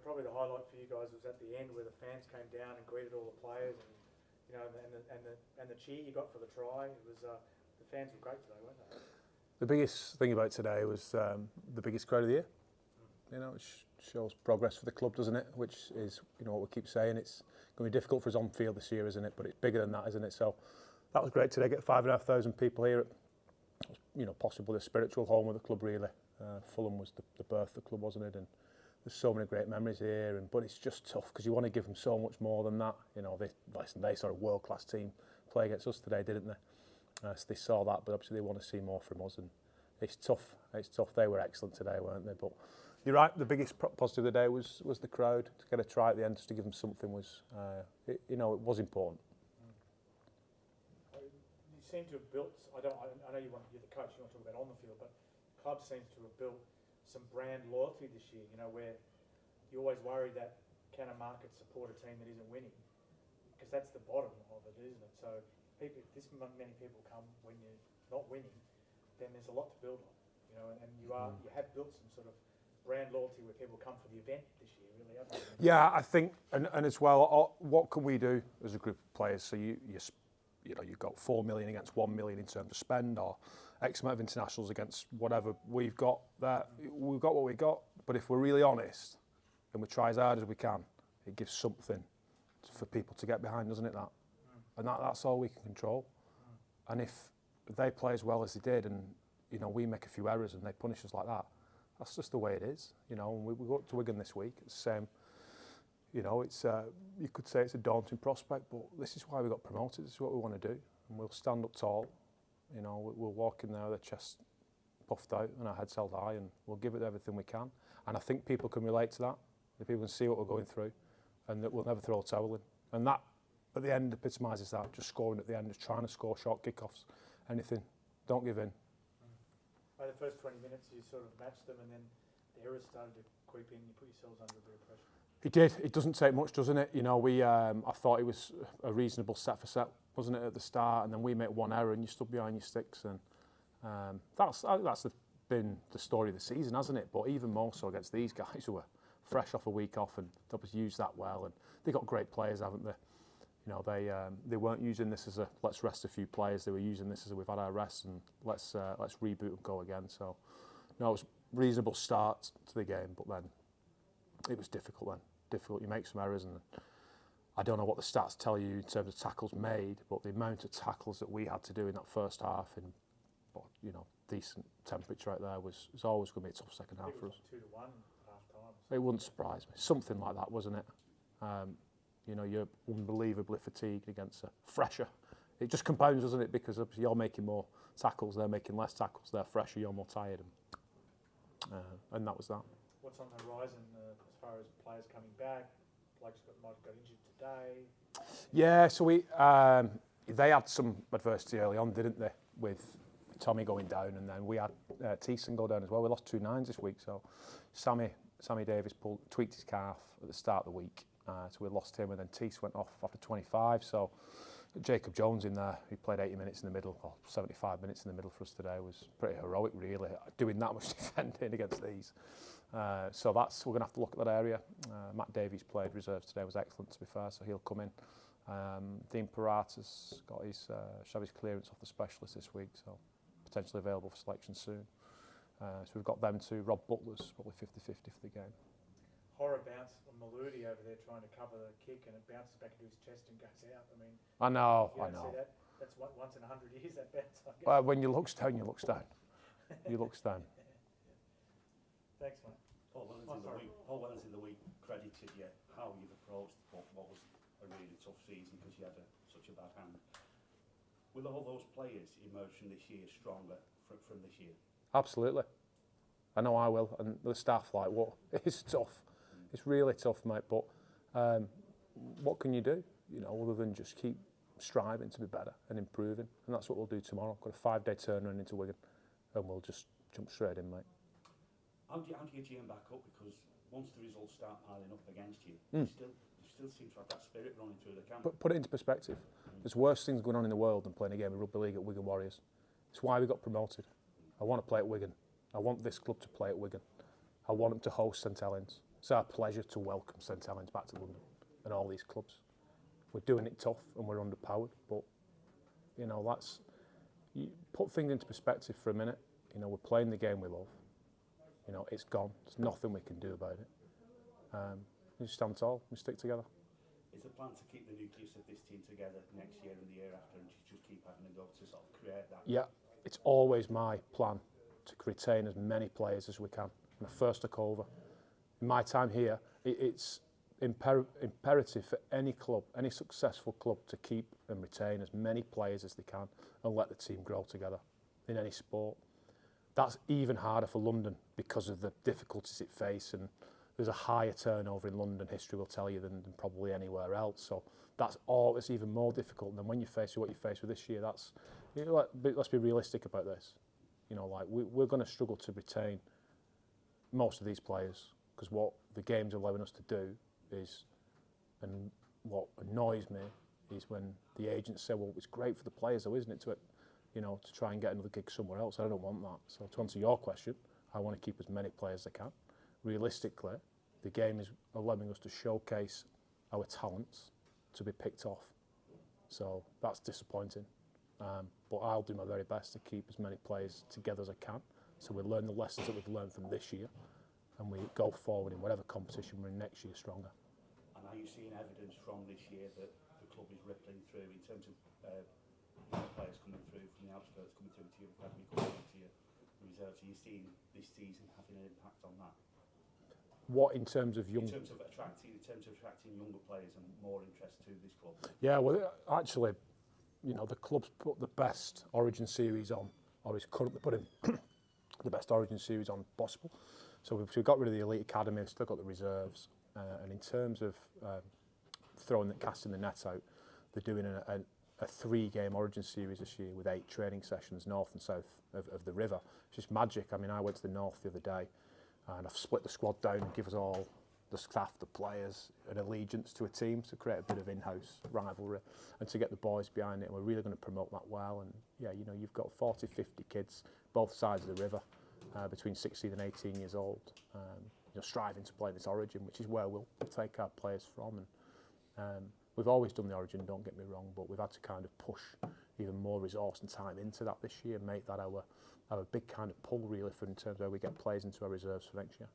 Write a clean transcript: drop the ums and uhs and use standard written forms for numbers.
probably the highlight for you guys was at the end where the fans came down and greeted all the players, and the cheer you got for the try. It was the fans were great today, weren't they? The biggest thing about today was the biggest crowd of the year. You know, it shows progress for the club, doesn't it? Which is, you know, what we keep saying. It's going to be difficult for us on field this year, isn't it? But it's bigger than that, isn't it? So that was great today. Get 5,500 people here. You know, possibly the spiritual home of the club, really. Fulham was the birth of the club, wasn't it? And there's so many great memories here. But it's just tough because you want to give them so much more than that. You know, they saw a world-class team play against us today, didn't they? So they saw that, but obviously they want to see more from us. And it's tough. It's tough. They were excellent today, weren't they? But you're right. The biggest positive of the day was the crowd. To get a try at the end, just to give them something was, it was important. You seem to have built. I know you're the coach. You want to talk about on the field, but the club seems to have built some brand loyalty this year. You know, where you always worry that can a market support a team that isn't winning, because that's the bottom of it, isn't it? So if this many people come when you're not winning, then there's a lot to build on. You know, and you have built some sort of brand loyalty where people come for the event this year, really, haven't you? Yeah, I think, and as well, what can we do as a group of players? So you've got 4 million against 1 million in terms of spend, or X amount of internationals against whatever we've got. We've got what we got, but if we're really honest and we try as hard as we can, it gives something for people to get behind, doesn't it? And that's all we can control. And if they play as well as they did, and we make a few errors and they punish us like that, that's just the way it is. You know, and we go up to Wigan this week. It's the same. It's you could say it's a daunting prospect, but this is why we got promoted. This is what we want to do, and we'll stand up tall. We'll walk in there with our chest puffed out and our heads held high, and we'll give it everything we can. And I think people can relate to that. The people can see what we're going through, and that we'll never throw a towel in. And that, at the end, epitomises that. Just scoring at the end, just trying to score short kickoffs, anything. Don't give in. By the first 20 minutes, you sort of matched them, and then the errors started to creep in. You put yourselves under a bit of pressure. It did. It doesn't take much, doesn't it? I thought it was a reasonable set for set, wasn't it, at the start? And then we make one error, and you stood behind your sticks, and that's been the story of the season, hasn't it? But even more so against these guys who were fresh off a week off, and they've used that well, and they got great players, haven't they? They weren't using this as a let's rest a few players. They were using this as a we've had our rest and let's reboot and go again. So, it was a reasonable start to the game, but then it was difficult. You make some errors, and I don't know what the stats tell you in terms of tackles made, but the amount of tackles that we had to do in that first half in decent temperature out there was always going to be a tough second half for us. 2-1 half time. So it wouldn't surprise me. Something like that, wasn't it? You're unbelievably fatigued against a fresher. It just compounds, doesn't it? Because obviously you're making more tackles, they're making less tackles, they're fresher, you're more tired. And that was that. What's on the horizon as far as players coming back? Blake's might have got injured today. Yeah, so they had some adversity early on, didn't they? With Tommy going down, and then we had Thiessen go down as well. We lost 2 nines this week, so Sammy Davis tweaked his calf at the start of the week. So we lost him, and then Teese went off after 25. So Jacob Jones in there, he played 80 minutes in the middle, or 75 minutes in the middle for us today, was pretty heroic, really, doing that much defending against these. So we're going to have to look at that area. Matt Davies played reserves today, was excellent to be fair, so he'll come in. Dean Parata's got his clearance off the specialist this week, so potentially available for selection soon. So we've got them too. Rob Butler's probably 50-50 for the game. Horror bounce from Maludi over there trying to cover the kick, and it bounces back into his chest and goes out. I mean, I know. See that? That's once in 100 years, that bounce. When you look down, you look down. You look down. Thanks, mate. Paul Wellens in the week credited you how you've approached what was a really tough season because you had such a bad hand. Will all those players emerge from this year stronger from this year? Absolutely. I know I will, and the staff it's tough. It's really tough, mate, but what can you do, other than just keep striving to be better and improving, and that's what we'll do tomorrow. Got a 5-day turnaround into Wigan, and we'll just jump straight in, mate. How do you get Ian back up? Because once the results start piling up against you, you still seem to have that spirit running through the camp. Put it into perspective. There's worse things going on in the world than playing a game of rugby league at Wigan Warriors. It's why we got promoted. I want to play at Wigan. I want this club to play at Wigan. I want them to host St Helens. It's our pleasure to welcome St Helens back to London and all these clubs. We're doing it tough and we're underpowered, but you know, you put things into perspective for a minute. You know, we're playing the game we love. You know, it's gone. There's nothing we can do about it. We just stand tall, we stick together. Is the plan to keep the nucleus of this team together next year and the year after, and just keep having a go to sort of create that? Yeah, it's always my plan to retain as many players as we can. When I first took over, in my time here, it's imperative for any club, any successful club, to keep and retain as many players as they can and let the team grow together in any sport. That's even harder for London because of the difficulties it faces, and there's a higher turnover in London, history will tell you, than probably anywhere else. So it's even more difficult than when you face what you face with this year. You know, let's be realistic about this. You know, like we're going to struggle to retain most of these players, because what the game's allowing us to do is, and what annoys me is when the agents say, well, it's great for the players though, isn't it, to try and get another gig somewhere else. I don't want that. So to answer your question, I want to keep as many players as I can. Realistically, the game is allowing us to showcase our talents to be picked off. So that's disappointing. But I'll do my very best to keep as many players together as I can, so we learn the lessons that we've learned from this year, and we go forward in whatever competition we're in next year stronger. And are you seeing evidence from this year that the club is rippling through in terms of players coming through from the outskirts, coming through to your academy, coming through to your reserves? Are you seeing this season having an impact on that? What, in terms of young? In terms of attracting younger players and more interest to this club. Yeah, well, actually, you know, the club's put the best Origin series on, or is currently putting the best Origin series on possible. So we've got rid of the elite academy, we've still got the reserves, and in terms of casting the net out, they're doing a 3-game Origin series this year with 8 training sessions north and south of the river. It's just magic. I mean, I went to the north the other day, and I've split the squad down and give us all, the staff, the players, an allegiance to a team to create a bit of in-house rivalry and to get the boys behind it. And we're really going to promote that well. And yeah, you know, you've got 40, 50 kids, both sides of the river, between 16 and 18 years old, you know, striving to play this Origin, which is where we'll take our players from. And we've always done the Origin, don't get me wrong, but we've had to kind of push even more resource and time into that this year and make that our big kind of pull, really, for in terms of how we get players into our reserves for next year.